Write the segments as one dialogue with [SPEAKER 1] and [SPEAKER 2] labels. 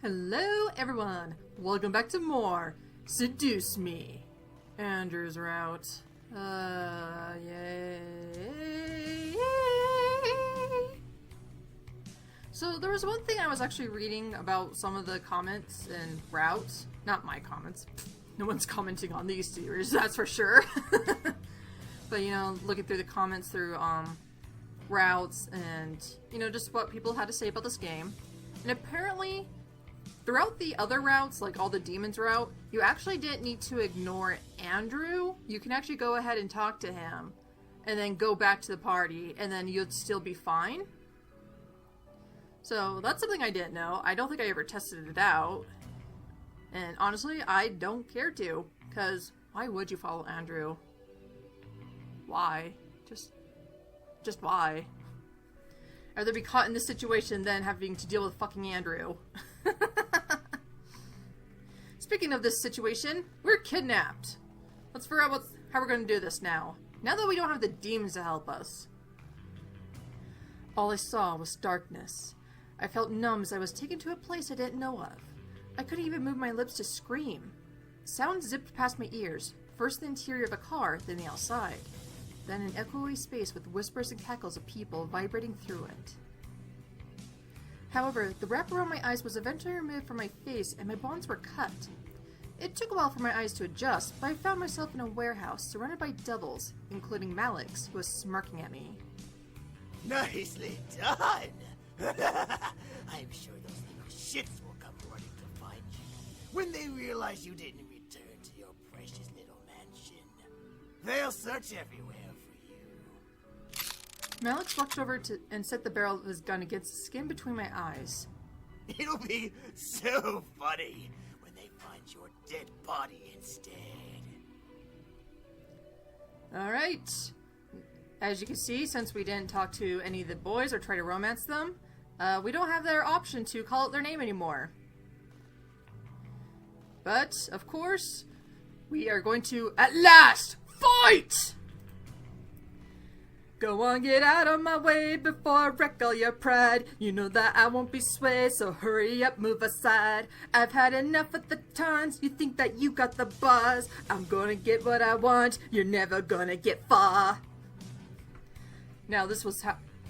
[SPEAKER 1] Hello everyone! Welcome back to more Seduce Me. Andrew's route. Yay. So there was one thing I was actually reading about some of the comments and routes. Not my comments. No one's commenting on these series, that's for sure. But you know, looking through the comments through routes and you know, just what people had to say about this game. And apparently throughout the other routes, like all the demons route, you actually didn't need to ignore Andrew. You can actually go ahead and talk to him and then go back to the party and then you'd still be fine. So that's something I didn't know. I don't think I ever tested it out. And honestly, I don't care to, because why would you follow Andrew? Why? Just why? I'd rather be caught in this situation than having to deal with fucking Andrew. Speaking of this situation, we're kidnapped. Let's figure out how we're going to do this now. Now that we don't have the demons to help us. All I saw was darkness. I felt numb as I was taken to a place I didn't know of. I couldn't even move my lips to scream. Sounds zipped past my ears, first the interior of a car, then the outside. Then an echoey space with whispers and cackles of people vibrating through it. However, the wrap around my eyes was eventually removed from my face and my bonds were cut. It took a while for my eyes to adjust, but I found myself in a warehouse surrounded by devils, including Malix, who was smirking at me.
[SPEAKER 2] Nicely done! I'm sure those little shits will come running to find you when they realize you didn't return to your precious little mansion. They'll search everywhere for you.
[SPEAKER 1] Malix walked over and set the barrel of his gun against the skin between my eyes.
[SPEAKER 2] It'll be so funny when they find your dead body instead.
[SPEAKER 1] Alright. As you can see, since we didn't talk to any of the boys or try to romance them, we don't have their option to call out their name anymore. But, of course, we are going to, at last, fight! Go on, get out of my way before I wreck all your pride. You know that I won't be swayed, so hurry up, move aside. I've had enough of the taunts, you think that you got the buzz. I'm gonna get what I want, you're never gonna get far. Now this was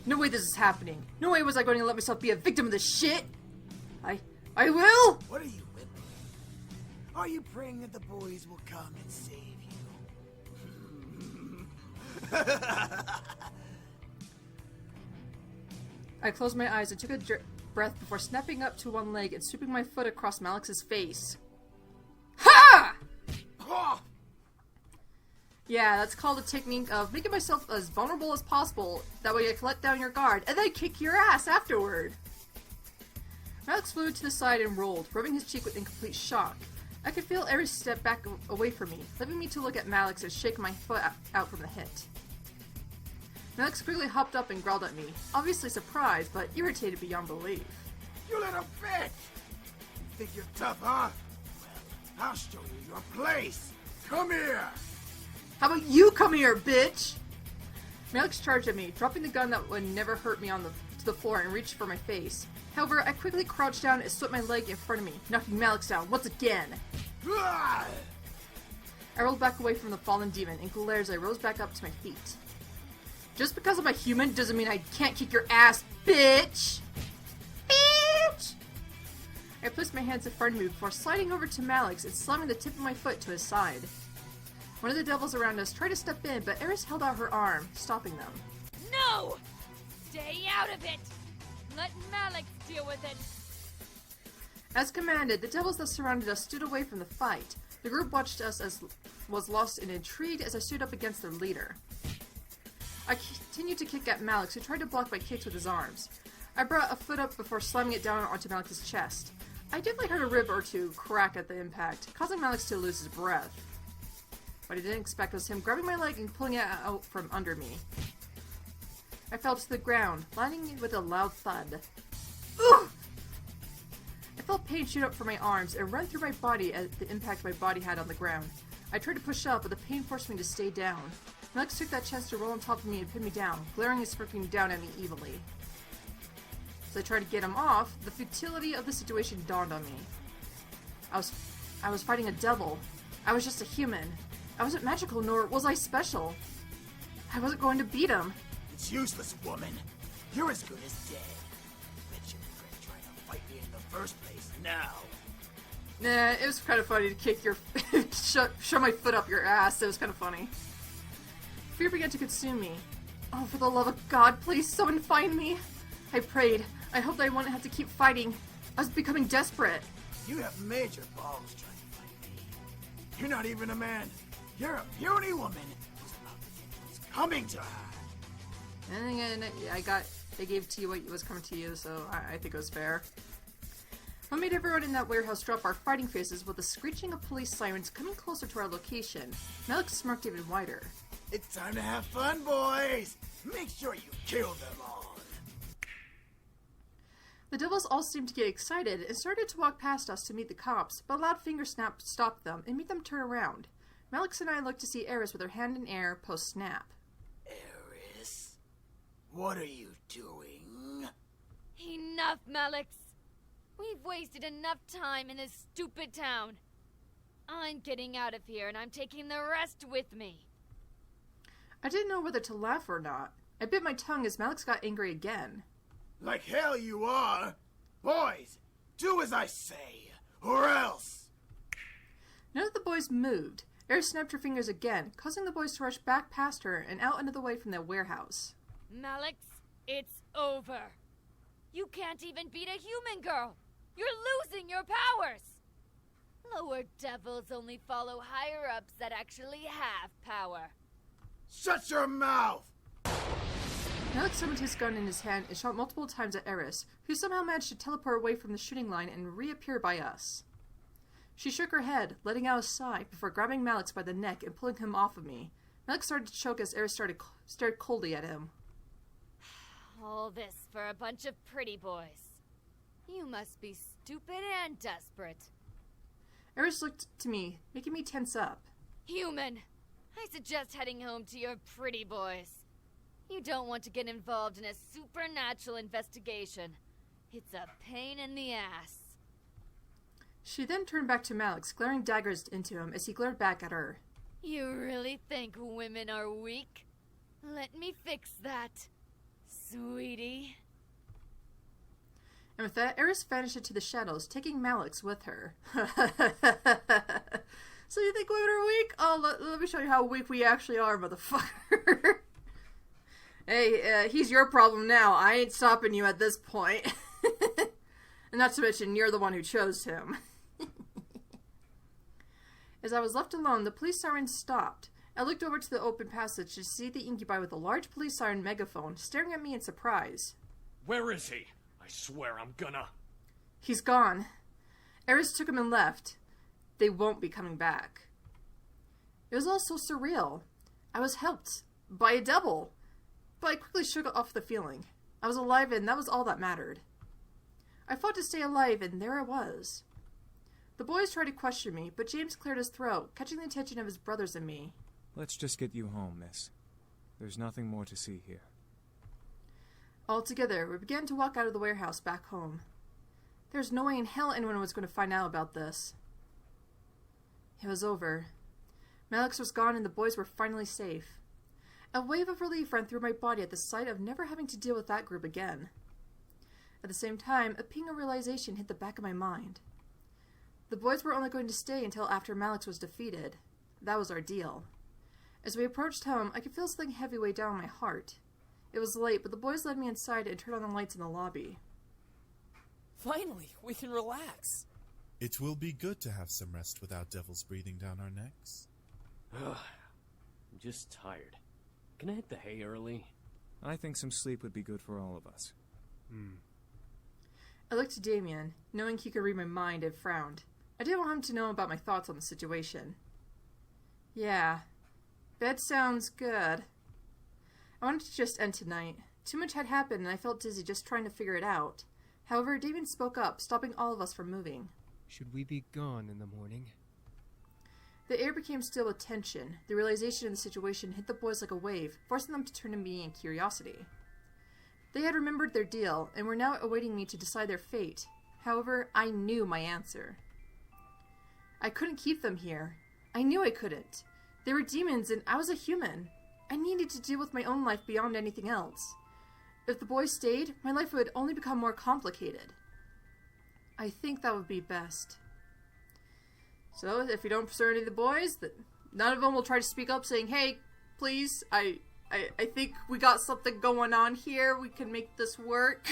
[SPEAKER 1] no way this is happening. No way was I going to let myself be a victim of this shit. I will!
[SPEAKER 2] What are you whimpering? Are you praying that the boys will come and save you?
[SPEAKER 1] I closed my eyes and took a breath before snapping up to one leg and sweeping my foot across Malix's face. Ha! Yeah, that's called a technique of making myself as vulnerable as possible. That way I can let down your guard, and then kick your ass afterward. Malix flew to the side and rolled, rubbing his cheek with incomplete shock. I could feel Ares step back away from me, leaving me to look at Malix and shake my foot out from the hit. Malix quickly hopped up and growled at me, obviously surprised, but irritated beyond belief.
[SPEAKER 2] You little bitch! You think you're tough, huh? Well, I'll show you your place. Come here!
[SPEAKER 1] How about you come here, bitch? Malix charged at me, dropping the gun that would never hurt me to the floor and reached for my face. However, I quickly crouched down and swept my leg in front of me, knocking Malix down once again. I rolled back away from the fallen demon and glared as I rose back up to my feet. Just because I'm a human doesn't mean I can't kick your ass, bitch! Bitch! I placed my hands in front of me before sliding over to Malix and slamming the tip of my foot to his side. One of the devils around us tried to step in, but Ares held out her arm, stopping them.
[SPEAKER 3] No! Stay out of it! Let Malix deal with it!
[SPEAKER 1] As commanded, the devils that surrounded us stood away from the fight. The group watched us as was lost and intrigued as I stood up against their leader. I continued to kick at Malix, who tried to block my kicks with his arms. I brought a foot up before slamming it down onto Malix's chest. I definitely heard a rib or two crack at the impact, causing Malix to lose his breath. What I didn't expect was him grabbing my leg and pulling it out from under me. I fell to the ground, landing with a loud thud. Ugh! I felt pain shoot up from my arms and run through my body at the impact my body had on the ground. I tried to push up, but the pain forced me to stay down. Malix took that chance to roll on top of me and pin me down, glaring and smirking down at me evilly. As I tried to get him off, the futility of the situation dawned on me. I was fighting a devil. I was just a human. I wasn't magical, nor was I special. I wasn't going to beat him.
[SPEAKER 2] It's useless, woman. You're as good as dead. Bet you regret trying to fight me in the first place now.
[SPEAKER 1] Nah, it was kind of funny to kick your... shove my foot up your ass. It was kind of funny. Fear began to consume me. Oh, for the love of God, please, someone find me. I prayed. I hoped I wouldn't have to keep fighting. I was becoming desperate.
[SPEAKER 2] You have major balls trying to fight me. You're not even a man. You're a puny woman who's about to get what's coming to her.
[SPEAKER 1] And again, they gave to you what was coming to you, so I think it was fair. What made everyone in that warehouse drop our fighting faces with the screeching of police sirens coming closer to our location. Malik smirked even wider.
[SPEAKER 2] It's time to have fun, boys. Make sure you kill them all.
[SPEAKER 1] The devils all seemed to get excited and started to walk past us to meet the cops, but a loud finger snap stopped them and made them turn around. Malix and I looked to see Eris with her hand in air post-snap.
[SPEAKER 2] Eris? What are you doing?
[SPEAKER 3] Enough, Malix. We've wasted enough time in this stupid town. I'm getting out of here, and I'm taking the rest with me.
[SPEAKER 1] I didn't know whether to laugh or not. I bit my tongue as Malix got angry again.
[SPEAKER 2] Like hell you are! Boys, do as I say, or else!
[SPEAKER 1] None of the boys moved. Eris snapped her fingers again, causing the boys to rush back past her and out into the way from their warehouse.
[SPEAKER 3] Malix, it's over. You can't even beat a human girl. You're losing your powers. Lower devils only follow higher-ups that actually have power.
[SPEAKER 2] Shut your mouth!
[SPEAKER 1] Malix summoned his gun in his hand and shot multiple times at Eris, who somehow managed to teleport away from the shooting line and reappear by us. She shook her head, letting out a sigh before grabbing Malix by the neck and pulling him off of me. Malix started to choke as Eris stared coldly at him.
[SPEAKER 3] All this for a bunch of pretty boys. You must be stupid and desperate.
[SPEAKER 1] Eris looked to me, making me tense up.
[SPEAKER 3] Human, I suggest heading home to your pretty boys. You don't want to get involved in a supernatural investigation. It's a pain in the ass.
[SPEAKER 1] She then turned back to Malix, glaring daggers into him as he glared back at her.
[SPEAKER 3] You really think women are weak? Let me fix that, sweetie.
[SPEAKER 1] And with that, Eris vanished into the shadows, taking Malix with her. So you think women are weak? Oh, let me show you how weak we actually are, motherfucker. Hey, he's your problem now. I ain't stopping you at this point. And not to mention, you're the one who chose him. As I was left alone, the police siren stopped. I looked over to the open passage to see the incubi with a large police siren megaphone staring at me in surprise.
[SPEAKER 4] Where is he? I swear I'm gonna...
[SPEAKER 1] He's gone. Eris took him and left. They won't be coming back. It was all so surreal. I was helped by a devil. But I quickly shook off the feeling. I was alive and that was all that mattered. I fought to stay alive and there I was. The boys tried to question me, but James cleared his throat, catching the attention of his brothers and me.
[SPEAKER 5] Let's just get you home, miss. There's nothing more to see here.
[SPEAKER 1] All together, we began to walk out of the warehouse back home. There's no way in hell anyone was going to find out about this. It was over. Malix was gone and the boys were finally safe. A wave of relief ran through my body at the sight of never having to deal with that group again. At the same time, a ping of realization hit the back of my mind. The boys were only going to stay until after Malix was defeated. That was our deal. As we approached home, I could feel something heavy weigh down my heart. It was late, but the boys led me inside and turned on the lights in the lobby.
[SPEAKER 6] Finally, we can relax.
[SPEAKER 7] It will be good to have some rest without devils breathing down our necks.
[SPEAKER 4] I'm just tired. Can I hit the hay early?
[SPEAKER 5] I think some sleep would be good for all of us.
[SPEAKER 1] I looked to Damien, knowing he could read my mind, and frowned. I didn't want him to know about my thoughts on the situation. Yeah, bed sounds good. I wanted to just end tonight. Too much had happened and I felt dizzy just trying to figure it out. However, Damien spoke up, stopping all of us from moving.
[SPEAKER 8] Should we be gone in the morning?
[SPEAKER 1] The air became still with tension. The realization of the situation hit the boys like a wave, forcing them to turn to me in curiosity. They had remembered their deal, and were now awaiting me to decide their fate. However, I knew my answer. I couldn't keep them here. I knew I couldn't. They were demons, and I was a human. I needed to deal with my own life beyond anything else. If the boys stayed, my life would only become more complicated. I think that would be best. So, if you don't pursue any of the boys, none of them will try to speak up saying, hey, please, I think we got something going on here. We can make this work.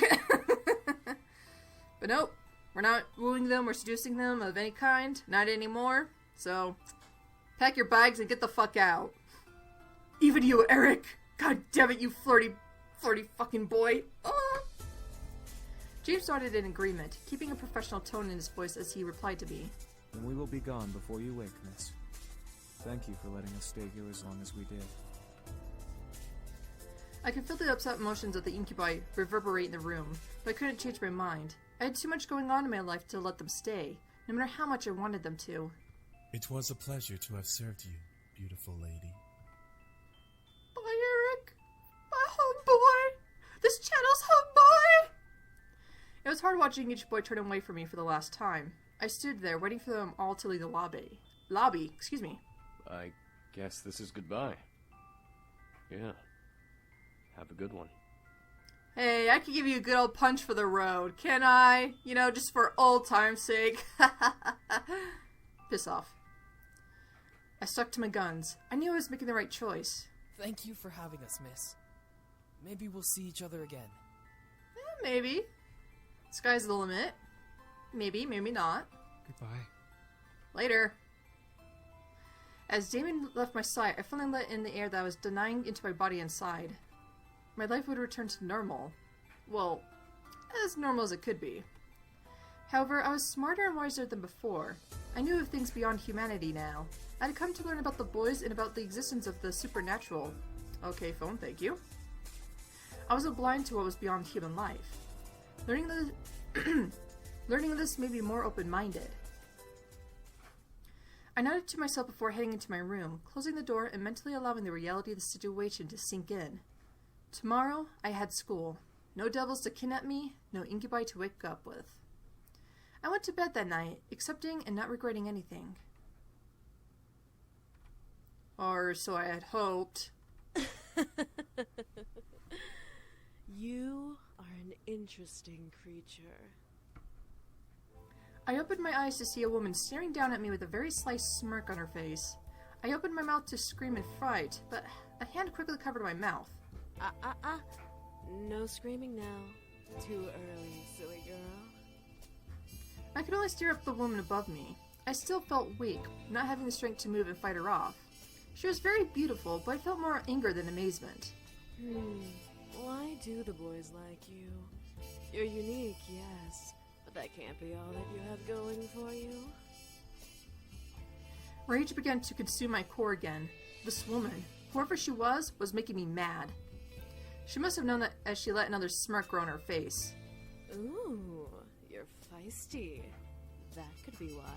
[SPEAKER 1] But nope, we're not wooing them or seducing them of any kind. Not anymore. So, pack your bags and get the fuck out. Even you, Eric. God damn it, you flirty fucking boy. Ah. James nodded in agreement, keeping a professional tone in his voice as he replied to me.
[SPEAKER 5] Then we will be gone before you wake, miss. Thank you for letting us stay here as long as we did.
[SPEAKER 1] I could feel the upset emotions of the incubi reverberate in the room, but I couldn't change my mind. I had too much going on in my life to let them stay, no matter how much I wanted them to.
[SPEAKER 7] It was a pleasure to have served you, beautiful lady.
[SPEAKER 1] Bye, Eric. My homeboy. This channel's homeboy. It was hard watching each boy turn away from me for the last time. I stood there, waiting for them all to leave the lobby. Excuse me.
[SPEAKER 4] I guess this is goodbye. Yeah. Have a good one.
[SPEAKER 1] Hey, I could give you a good old punch for the road, can I? You know, just for old time's sake. Piss off. I stuck to my guns. I knew I was making the right choice.
[SPEAKER 6] Thank you for having us, miss. Maybe we'll see each other again.
[SPEAKER 1] Maybe. Sky's the limit. Maybe, maybe not.
[SPEAKER 8] Goodbye.
[SPEAKER 1] Later. As Damon left my side, I finally let in the air that I was denying into my body inside. My life would return to normal. Well, as normal as it could be. However, I was smarter and wiser than before. I knew of things beyond humanity now. I had come to learn about the boys and about the existence of the supernatural. Okay, phone, thank you. I wasn't blind to what was beyond human life. Learning this made me more open-minded. I nodded to myself before heading into my room, closing the door and mentally allowing the reality of the situation to sink in. Tomorrow, I had school. No devils to kidnap me, no incubi to wake up with. I went to bed that night, accepting and not regretting anything. Or so I had hoped.
[SPEAKER 9] You are an interesting creature.
[SPEAKER 1] I opened my eyes to see a woman staring down at me with a very sly smirk on her face. I opened my mouth to scream in fright, but a hand quickly covered my mouth.
[SPEAKER 9] No screaming now. Too early, silly girl.
[SPEAKER 1] I could only stare up at the woman above me. I still felt weak, not having the strength to move and fight her off. She was very beautiful, but I felt more anger than amazement.
[SPEAKER 9] Why do the boys like you? You're unique, yes, but that can't be all that you have going for you.
[SPEAKER 1] Rage began to consume my core again. This woman, whoever she was making me mad. She must have known that as she let another smirk grow on her face.
[SPEAKER 9] Ooh, you're feisty. That could be why.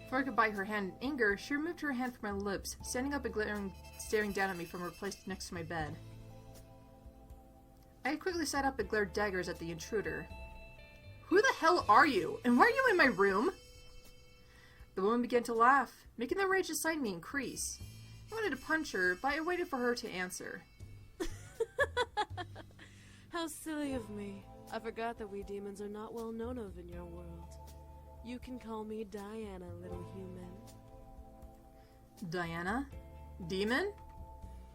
[SPEAKER 1] Before I could bite her hand in anger, she removed her hand from my lips, standing up and staring down at me from her place next to my bed. I quickly sat up and glared daggers at the intruder. Who the hell are you? And why are you in my room? The woman began to laugh, making the rage inside me increase. I wanted to punch her, but I waited for her to answer.
[SPEAKER 9] How silly of me. I forgot that we demons are not well known of in your world. You can call me Diana, little human.
[SPEAKER 1] Diana? Demon?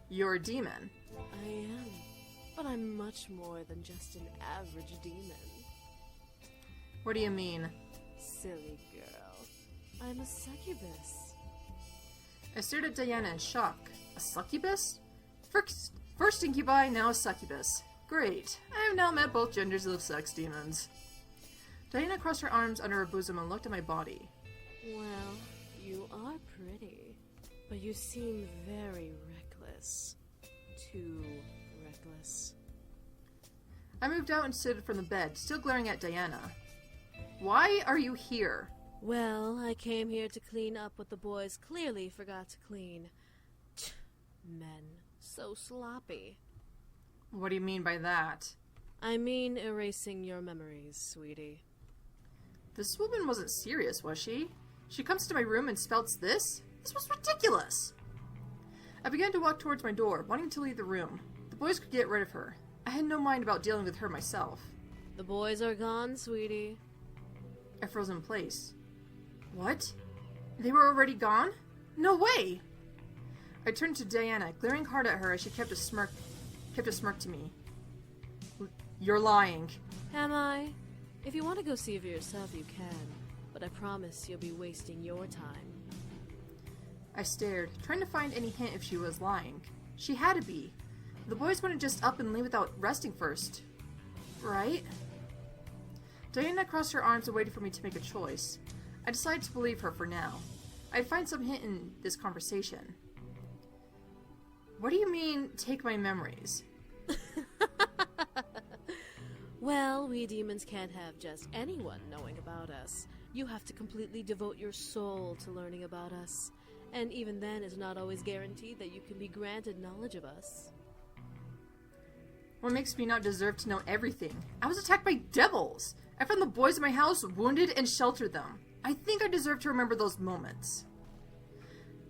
[SPEAKER 1] You're a demon.
[SPEAKER 9] I am, but I'm much more than just an average demon.
[SPEAKER 1] What do you mean?
[SPEAKER 9] Silly girl. I'm a succubus.
[SPEAKER 1] I stared at Diana in shock. A succubus? First incubi, now a succubus. Great. I have now met both genders of sex demons. Diana crossed her arms under her bosom and looked at my body.
[SPEAKER 9] Well, you are pretty, but you seem very reckless. Too reckless.
[SPEAKER 1] I moved out and stood from the bed, still glaring at Diana. Why are you here?
[SPEAKER 9] Well, I came here to clean up what the boys clearly forgot to clean. Men. So sloppy.
[SPEAKER 1] What do you mean by that?
[SPEAKER 9] I mean erasing your memories, sweetie.
[SPEAKER 1] This woman wasn't serious, was she? She comes to my room and spouts this? This was ridiculous! I began to walk towards my door, wanting to leave the room. The boys could get rid of her. I had no mind about dealing with her myself.
[SPEAKER 9] The boys are gone, sweetie.
[SPEAKER 1] I froze in place. What? They were already gone? No way! I turned to Diana, glaring hard at her as she kept a smirk to me. You're lying.
[SPEAKER 9] Am I? If you want to go see for yourself, you can. But I promise you'll be wasting your time.
[SPEAKER 1] I stared, trying to find any hint if she was lying. She had to be. The boys wouldn't just up and leave without resting first. Right? Diana crossed her arms and waited for me to make a choice. I decided to believe her for now. I'd find some hint in this conversation. What do you mean, take my memories?
[SPEAKER 9] Well, we demons can't have just anyone knowing about us. You have to completely devote your soul to learning about us. And even then, it's not always guaranteed that you can be granted knowledge of us.
[SPEAKER 1] What makes me not deserve to know everything? I was attacked by devils! I found the boys in my house, wounded, and sheltered them. I think I deserve to remember those moments.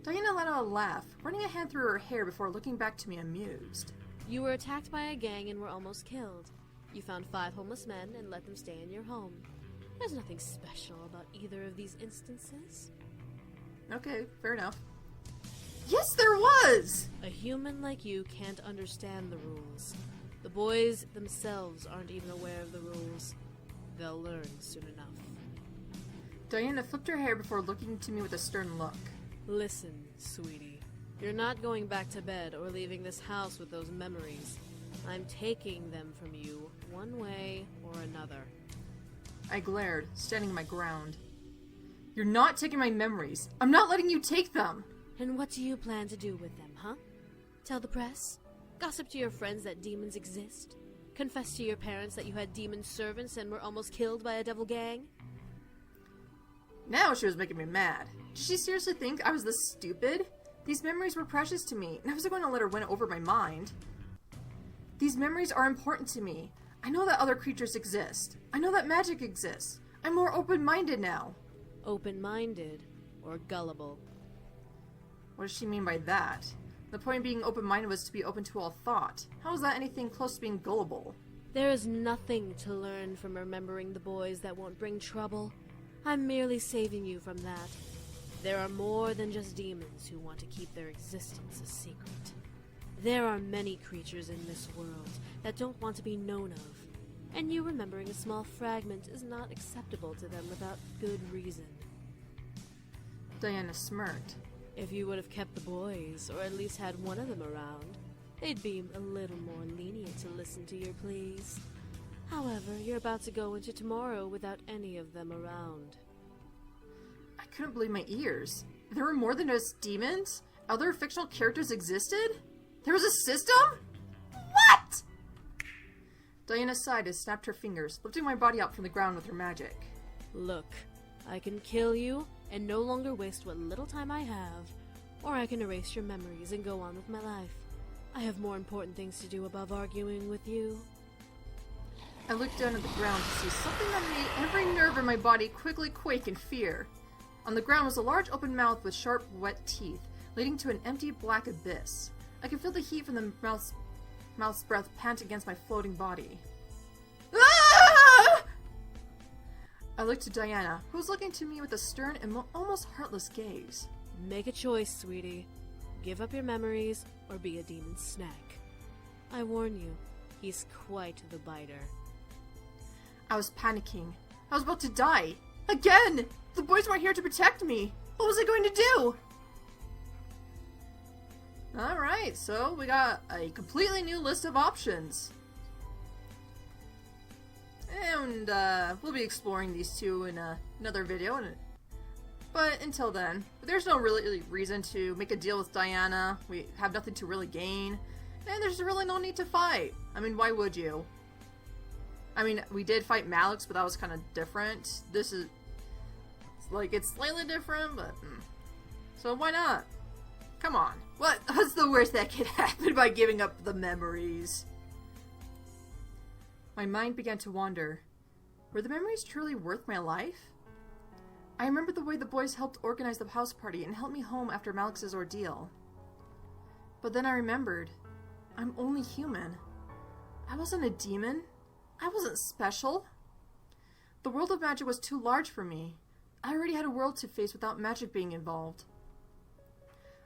[SPEAKER 1] Diana let out a laugh, running a hand through her hair before looking back to me amused.
[SPEAKER 9] You were attacked by a gang and were almost killed. You found 5 homeless men and let them stay in your home. There's nothing special about either of these instances.
[SPEAKER 1] Okay, fair enough. Yes, there was!
[SPEAKER 9] A human like you can't understand the rules. The boys themselves aren't even aware of the rules. They'll learn soon enough.
[SPEAKER 1] Diana flipped her hair before looking to me with a stern look.
[SPEAKER 9] Listen, sweetie. You're not going back to bed or leaving this house with those memories. I'm taking them from you, one way or another.
[SPEAKER 1] I glared, standing my ground. You're not taking my memories. I'm not letting you take them!
[SPEAKER 9] And what do you plan to do with them, huh? Tell the press? Gossip to your friends that demons exist? Confess to your parents that you had demon servants and were almost killed by a devil gang?
[SPEAKER 1] Now she was making me mad. Did she seriously think I was this stupid? These memories were precious to me, and I wasn't going to let her win over my mind. These memories are important to me. I know that other creatures exist. I know that magic exists. I'm more open-minded now.
[SPEAKER 9] Open-minded or gullible?
[SPEAKER 1] What does she mean by that? The point of being open-minded was to be open to all thought. How is that anything close to being gullible?
[SPEAKER 9] There is nothing to learn from remembering the boys that won't bring trouble. I'm merely saving you from that. There are more than just demons who want to keep their existence a secret. There are many creatures in this world that don't want to be known of, and you remembering a small fragment is not acceptable to them without good reason.
[SPEAKER 1] Diana smirked.
[SPEAKER 9] If you would have kept the boys, or at least had one of them around, they'd be a little more lenient to listen to your pleas. However, you're about to go into tomorrow without any of them around.
[SPEAKER 1] I couldn't believe my ears. There were more than just demons? Other fictional characters existed? There was a system? What? Diana sighed and snapped her fingers, lifting my body up from the ground with her magic.
[SPEAKER 9] Look, I can kill you and no longer waste what little time I have, or I can erase your memories and go on with my life. I have more important things to do above arguing with you.
[SPEAKER 1] I looked down at the ground to see something that made every nerve in my body quickly quake in fear. On the ground was a large open mouth with sharp, wet teeth, leading to an empty black abyss. I could feel the heat from the mouth's breath pant against my floating body. Ah! I looked to Diana, who was looking to me with a stern and almost heartless gaze.
[SPEAKER 9] Make a choice, sweetie. Give up your memories, or be a demon's snack. I warn you, he's quite the biter.
[SPEAKER 1] I was panicking. I was about to die. Again! The boys weren't here to protect me. What was I going to do? Alright, so we got a completely new list of options. And we'll be exploring these two in another video. But until then, there's no really reason to make a deal with Diana. We have nothing to really gain. And there's really no need to fight. I mean, why would you? I mean, we did fight Malix, but that was kind of different. This is... it's slightly different, but... So why not? Come on. What's the worst that could happen by giving up the memories? My mind began to wander. Were the memories truly worth my life? I remembered the way the boys helped organize the house party and helped me home after Malix's ordeal. But then I remembered, I'm only human. I wasn't a demon. I wasn't special. The world of magic was too large for me. I already had a world to face without magic being involved.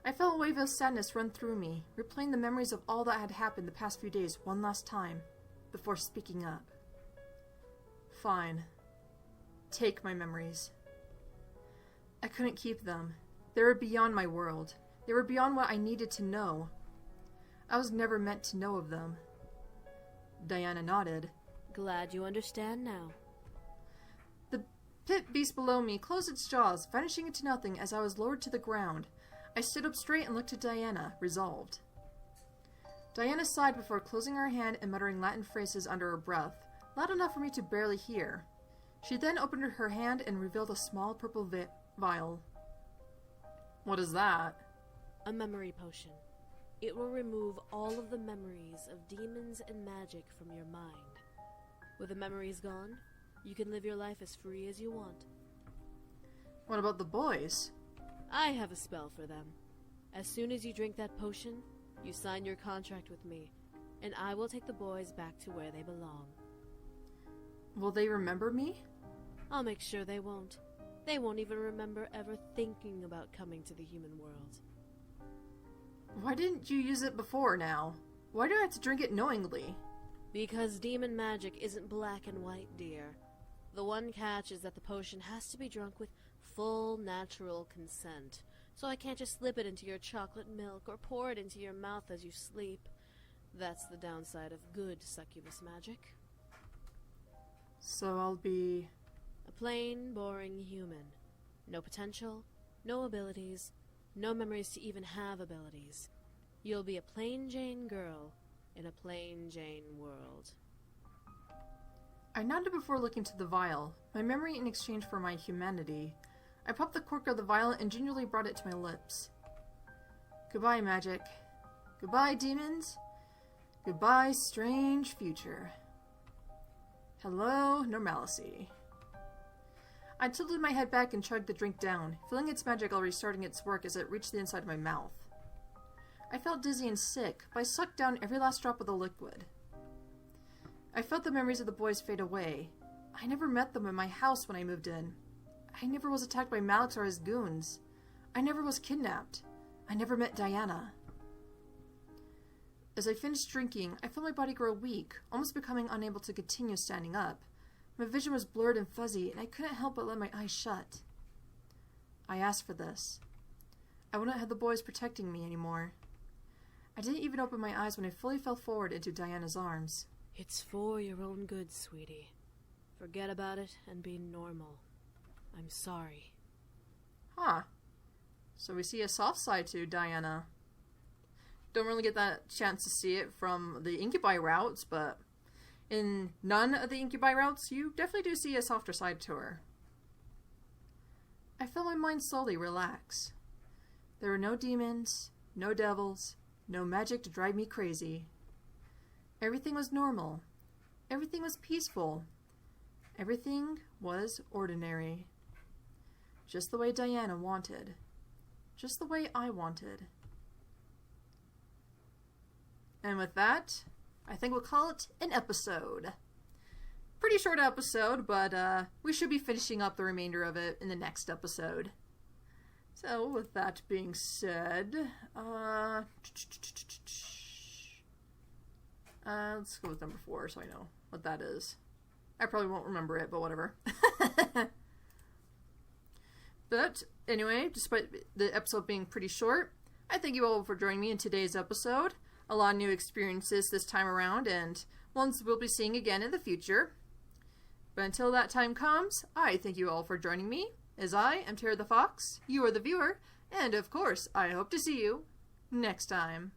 [SPEAKER 1] I felt a wave of sadness run through me, replaying the memories of all that had happened the past few days one last time, before speaking up. Fine. Take my memories. I couldn't keep them. They were beyond my world. They were beyond what I needed to know. I was never meant to know of them. Diana nodded.
[SPEAKER 9] Glad you understand now.
[SPEAKER 1] The pit beast below me closed its jaws, vanishing into nothing as I was lowered to the ground. I stood up straight and looked at Diana, resolved. Diana sighed before closing her hand and muttering Latin phrases under her breath, loud enough for me to barely hear. She then opened her hand and revealed a small purple vial. What is that?
[SPEAKER 9] A memory potion. It will remove all of the memories of demons and magic from your mind. With the memories gone, you can live your life as free as you want.
[SPEAKER 1] What about the boys?
[SPEAKER 9] I have a spell for them. As soon as you drink that potion, you sign your contract with me, and I will take the boys back to where they belong.
[SPEAKER 1] Will they remember me?
[SPEAKER 9] I'll make sure they won't. They won't even remember ever thinking about coming to the human world.
[SPEAKER 1] Why didn't you use it before now? Why do I have to drink it knowingly?
[SPEAKER 9] Because demon magic isn't black and white, dear. The one catch is that the potion has to be drunk with full natural consent. So I can't just slip it into your chocolate milk or pour it into your mouth as you sleep. That's the downside of good succubus magic.
[SPEAKER 1] So I'll be...
[SPEAKER 9] a plain, boring human. No potential, no abilities, no memories to even have abilities. You'll be a plain Jane girl in a plain Jane world.
[SPEAKER 1] I nodded before looking to the vial, my memory in exchange for my humanity. I popped the cork of the vial and gingerly brought it to my lips. Goodbye, magic. Goodbye, demons. Goodbye, strange future. Hello, normalcy. I tilted my head back and chugged the drink down, feeling its magic already starting its work as it reached the inside of my mouth. I felt dizzy and sick, but I sucked down every last drop of the liquid. I felt the memories of the boys fade away. I never met them in my house when I moved in. I never was attacked by Malix or his goons. I never was kidnapped. I never met Diana. As I finished drinking, I felt my body grow weak, almost becoming unable to continue standing up. My vision was blurred and fuzzy, and I couldn't help but let my eyes shut. I asked for this. I wouldn't have the boys protecting me anymore. I didn't even open my eyes when I fully fell forward into Diana's arms.
[SPEAKER 9] It's for your own good, sweetie. Forget about it and be normal. I'm sorry.
[SPEAKER 1] Huh. So we see a soft side to Diana. Don't really get that chance to see it from the Incubi routes, but in none of the Incubi routes, you definitely do see a softer side to her. I felt my mind slowly relax. There were no demons, no devils, no magic to drive me crazy. Everything was normal. Everything was peaceful. Everything was ordinary. Just the way Diana wanted. Just the way I wanted. And with that, I think we'll call it an episode. Pretty short episode, but we should be finishing up the remainder of it in the next episode. So, with that being said, let's go with number 4 so I know what that is. I probably won't remember it, but whatever. But, anyway, despite the episode being pretty short, I thank you all for joining me in today's episode. A lot of new experiences this time around, and ones we'll be seeing again in the future. But until that time comes, I thank you all for joining me, as I am Tara the Fox, you are the viewer, and of course, I hope to see you next time.